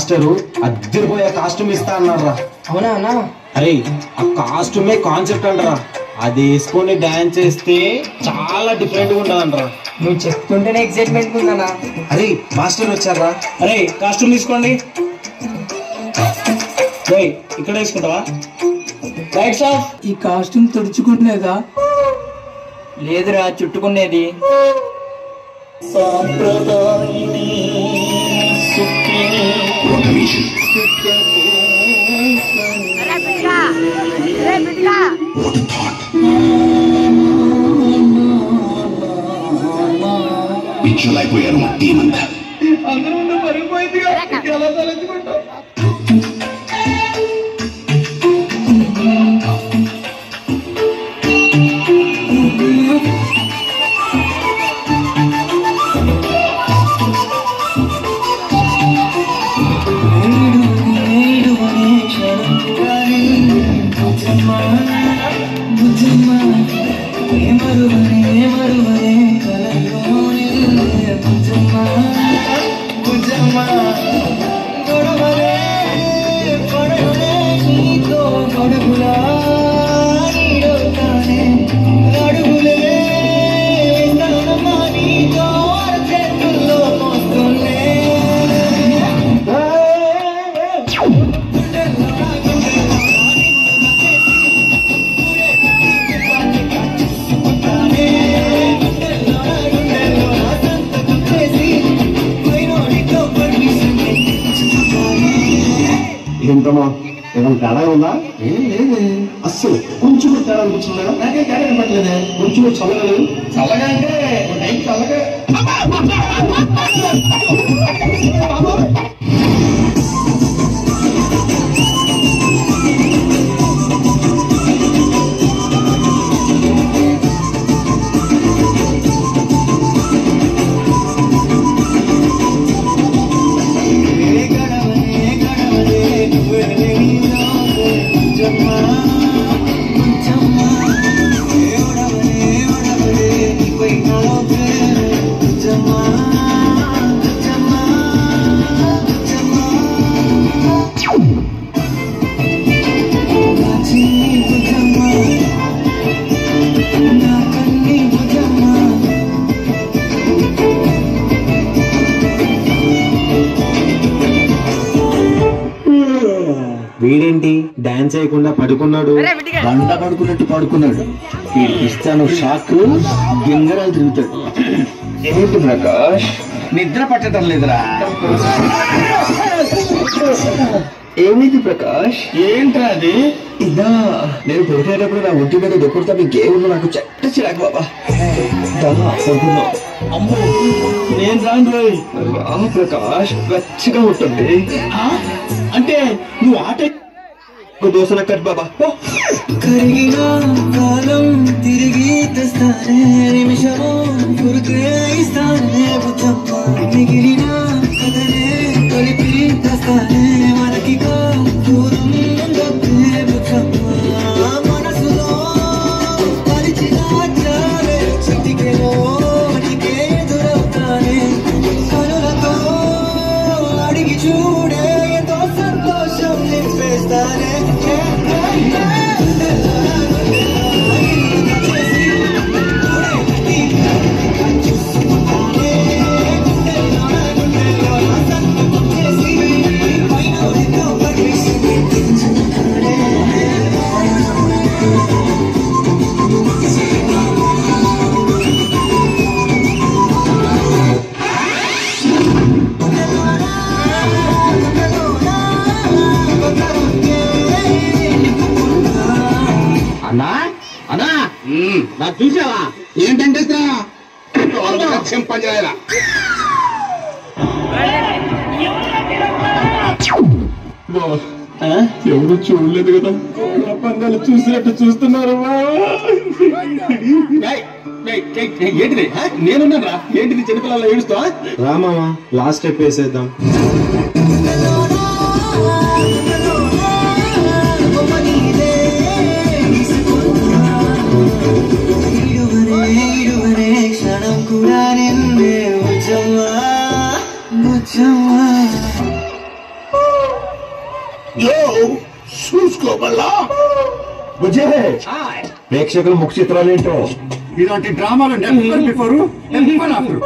Master అద్దరిపోయే costume ఇస్తా అన్నారా. అవునా అన్నా? అరే ఆ కాస్ట్యూమే కాన్సెప్ట్ అంటారా, అది వేసుకొని డాన్స్ చేస్తే చాలా డిఫరెంట్ గా ఉంటదంటరా. నువ్వు చెప్తుంటేనే ఎక్సైట్మెంట్ ఉందన్నా. అరే మాస్టర్ వచ్చారా. అరే కాస్ట్యూమ్ తీసుకోండి. ఇక్కడ వేసుకుంటావా? Right sir. ఈ కాస్ట్యూమ్ తుడుచుకునేదా? లేదురా, చుట్టుకునేది. పిచ్చులైపోయారు మా టీం అంతా. అందరూ ముందు పరిగిపోయింది ఎలా తలెత్తుకుంటావు? ఏంటమ్మా ఏమైనా తేడా ఉందా? అస్సలు కొంచెం తేడా అనిపించిందా? నాకే తేడా కనపట్లేదే. కొంచెం చల్లగా చల్లగా అంటే చల్లగా. వీడేంటి డాన్స్ చేయకుండా పడుకున్నాడు? బండ పడుకున్నట్టు పడుకున్నాడు. ఇస్తాను షాక్, గింగరాలు తిరుగుతాడు. ఏంటి ప్రకాష్, నిద్ర పట్టడం లేదురా? ఏమైంది ప్రకాష్? ఏంట్రా అది? ఇదా నేను పుట్టేటప్పుడు నా ఒంటి మీద దొక్కుడుతా మీకేముందో నాకు చెట్ట చిరాకు బాబా. అమ్మో నేను రాను రోయ్. రా ప్రకాష్, వెచ్చగా ఉంటుంది. అంటే నువ్వు ఆట దోసన కట్ బాబా. కరిగిన కాలం తిరిగి తెస్తానే, నిమిషము గుర్తే ఇస్తానే, మిగిలిన కథనే కలిపి తెస్తానే, మనకి దూరం మనసులో పరిచిన శక్తికేలోనికే ఎదురవుతానే, కనులతో అడిగి చూడే ఎంతో సంతోషం నింపేస్తానే. అన్నా అన్నా నాకు చూసావా? ఏంటంటే చెంపంజాయలా ఎవరు చూడలేదు కదా, పందాలు చూసినట్టు చూస్తున్నారు. ఏంటిది? నేనున్నాను రా. ఏంటిది చిన్నపిల్లల ఏడుస్తా? రామా లాస్ట్ స్టెప్ వేసేద్దాం. క్షణం కూడా నిన్నే ముచ్చమ్మా ముచ్చమ్మా. చూసుకోమల్లా ప్రేక్షకుల ముఖ చిత్రాలు ఏంటో ఇలాంటి డ్రామాలు నెవర్ బిఫోర్ నెవర్ ఆఫ్టర్